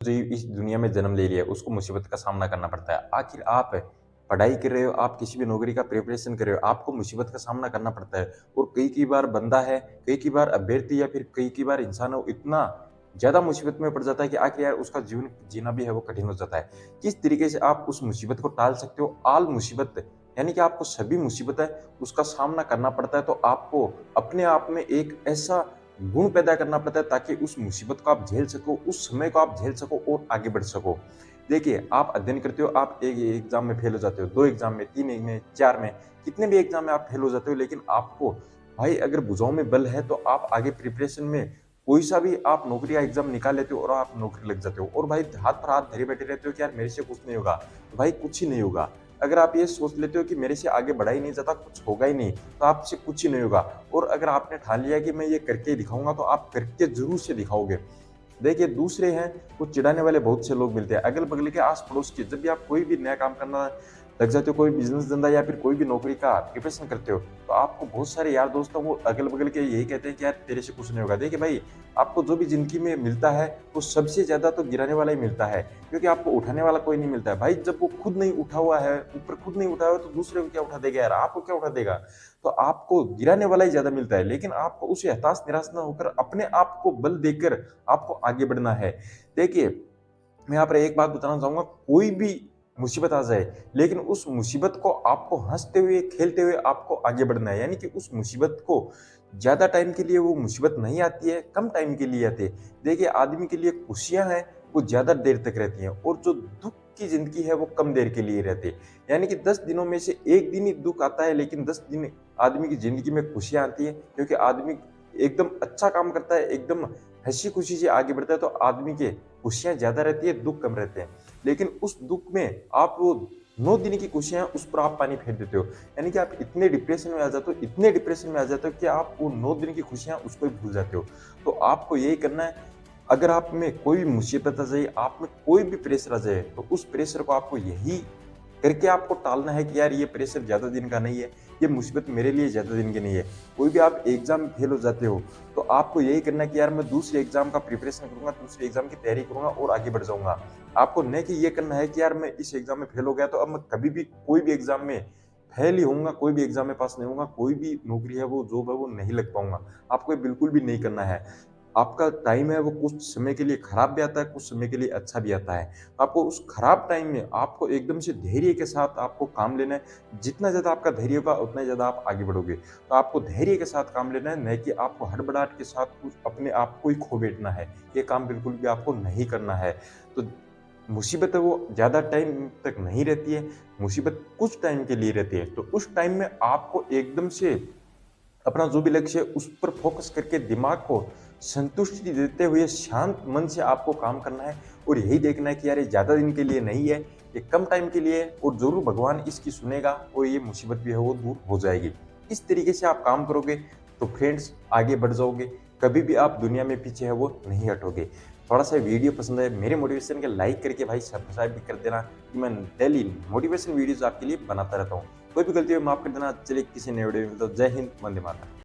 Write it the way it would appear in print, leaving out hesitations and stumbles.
जो इस दुनिया में जन्म ले लिया उसको मुसीबत का सामना करना पड़ता है। आखिर आप पढ़ाई कर रहे हो, आप किसी भी नौकरी का प्रिपरेशन कर रहे हो, आपको मुसीबत का सामना करना पड़ता है और कई-कई बार बंदा है, कई-कई बार अभ्यर्थी या फिर कई-कई बार इंसान है, इतना ज़्यादा मुसीबत में पड़ जाता है कि आखिर यार उसका जीवन जीना भी है वो कठिन हो जाता है। किस तरीके से आप उस मुसीबत को टाल सकते हो? आल मुसीबत यानी कि आपको सभी मुसीबत है उसका सामना करना पड़ता है, तो आपको अपने आप में एक ऐसा गुण पैदा करना पड़ता है ताकि उस मुसीबत को आप झेल सको, उस समय को आप झेल सको और आगे बढ़ सको। देखिए, आप अध्ययन करते हो, आप 1 एग्ज़ाम में फेल हो जाते हो, 2 एग्ज़ाम में, 3 में, 4 में, कितने भी एग्ज़ाम में आप फेल हो जाते हो, लेकिन आपको भाई अगर भुजाओं में बल है तो आप आगे प्रिपरेशन में कोई-सा भी आप नौकरी का एग्ज़ाम निकाल लेते हो और आप नौकरी लग जाते हो। और भाई हाथ पर हाथ धरे बैठे रहते हो कि यार मेरे से कुछ नहीं होगा, तो भाई कुछ ही नहीं होगा। अगर आप ये सोच लेते हो कि मेरे से आगे बढ़ा ही नहीं जाता, कुछ होगा ही नहीं, तो आपसे कुछ ही नहीं होगा। और अगर आपने ठान लिया कि मैं ये करके दिखाऊँगा, तो आप करके ज़रूर से दिखाओगे। देखिए, दूसरे हैं, कुछ चिढ़ाने वाले बहुत से लोग मिलते हैं, अगल-बगल के आस-पड़ोस के। जब भी आप कोई भी नया काम करना लग जाते हो, कोई बिज़नेस धंधा या फिर कोई भी नौकरी का प्रिपरेशन करते हो, तो आपको बहुत सारे यार दोस्त हैं, वो अगल-बगल के यही कहते हैं कि यार तेरे से कुछ नहीं होगा। देखिए भाई, आपको जो भी ज़िंदगी में मिलता है, वो सबसे ज़्यादा तो गिराने वाला ही मिलता है, क्योंकि आपको उठाने वाला कोई नहीं मिलता है। भाई जब वो खुद नहीं उठा हुआ है, ऊपर खुद नहीं उठाया हुआ, तो दूसरे को क्या उठा देगा यार, आपको क्या उठा देगा? तो आपको गिराने वाला ही ज़्यादा मिलता है, लेकिन आपको उसे हताश निराश ना होकर अपने आप को बल देकर आपको आगे बढ़ना है। देखिए, मैं यहाँ पर एक बात बताना चाहूँगा, कोई भी मुसीबत आ जाए, लेकिन उस मुसीबत को आपको हँसते हुए, खेलते हुए आपको आगे बढ़ना है। यानी कि उस मुसीबत को ज़्यादा टाइम के लिए वो मुसीबत नहीं आती है, कम टाइम के लिए आती है। देखिए, आदमी के लिए खुशियाँ हैं, वो ज़्यादा देर तक रहती हैं और जो दुःख की ज़िंदगी है, वो कम देर के लिए रहती है। यानी कि 10 दिनों में से 1 दिन ही दुःख आता है, लेकिन 10 दिन आदमी की ज़िंदगी में खुशियाँ आती हैं, क्योंकि आदमी एकदम अच्छा काम करता है, एकदम हँसी-खुशी से आगे बढ़ता है, तो आदमी के खुशियाँ ज़्यादा रहती है, दुःख कम रहते हैं। लेकिन उस दुःख में आप वो 9 दिन की खुशियाँ उस पर आप पानी फेर देते हो। यानी कि आप इतने डिप्रेशन में आ जाते हो, इतने डिप्रेशन में आ जाते हो कि आप वो 9 दिन की खुशियाँ उसको ही भूल जाते हो। तो आपको यही करना है, अगर आप में कोई भी मुसीबत आ जाए, आप में कोई भी प्रेशर आ जाए, तो उस प्रेशर को आपको यही करके आपको टालना है कि यार ये प्रेशर ज़्यादा दिन का नहीं है, ये मुसीबत मेरे लिए ज़्यादा दिन की नहीं है। कोई भी आप एग्ज़ाम में फेल हो जाते हो, तो आपको यही करना है कि यार मैं दूसरे एग्ज़ाम का प्रिपरेशन करूँगा, दूसरे एग्ज़ाम की तैयारी करूँगा और आगे बढ़ जाऊँगा। आपको नहीं कि ये करना है कि यार मैं इस एग्ज़ाम में फेल हो गया, तो अब मैं कभी भी कोई भी एग्ज़ाम में फेल ही होऊँगा, कोई भी एग्ज़ाम में पास नहीं होऊँगा, कोई भी नौकरी है वो जॉब है वो नहीं लग पाऊँगा। आपको ये बिल्कुल भी नहीं करना है। आपका टाइम है वो कुछ समय के लिए खराब भी आता है, कुछ समय के लिए अच्छा भी आता है। आपको उस खराब टाइम में आपको एकदम से धैर्य के साथ आपको काम लेना है। जितना ज़्यादा आपका धैर्य होगा उतना ही ज़्यादा आप आगे बढ़ोगे। तो आपको धैर्य के साथ काम लेना है, नहीं कि आपको हड़बड़ाहट के साथ कुछ अपने आप को ही खो बैठना है। ये काम बिल्कुल भी आपको नहीं करना है। तो मुसीबत है वो ज़्यादा टाइम तक नहीं रहती है, मुसीबत कुछ टाइम के लिए रहती है। तो उस टाइम में आपको एकदम से अपना जो भी लक्ष्य है उस पर फोकस करके दिमाग को संतुष्टि देते हुए शांत मन से आपको काम करना है और यही देखना है कि यार ये ज़्यादा दिन के लिए नहीं है, ये कम टाइम के लिए है और ज़रूर भगवान इसकी सुनेगा और ये मुसीबत भी है वो दूर हो जाएगी। इस तरीके से आप काम करोगे तो फ्रेंड्स आगे बढ़ जाओगे, कभी भी आप दुनिया में पीछे है वो नहीं हटोगे। थोड़ा-सा वीडियो पसंद है, मेरे मोटिवेशन को लाइक करके भाई सब्सक्राइब भी कर देना कि मैं डेली मोटिवेशन वीडियोज़ आपके लिए बनाता रहता हूँ। कोई भी गलती हो माफ़ कर देना। चलिए किसी नए वीडियो में मिलता हूँ। जय हिंद, वंदे मातरम।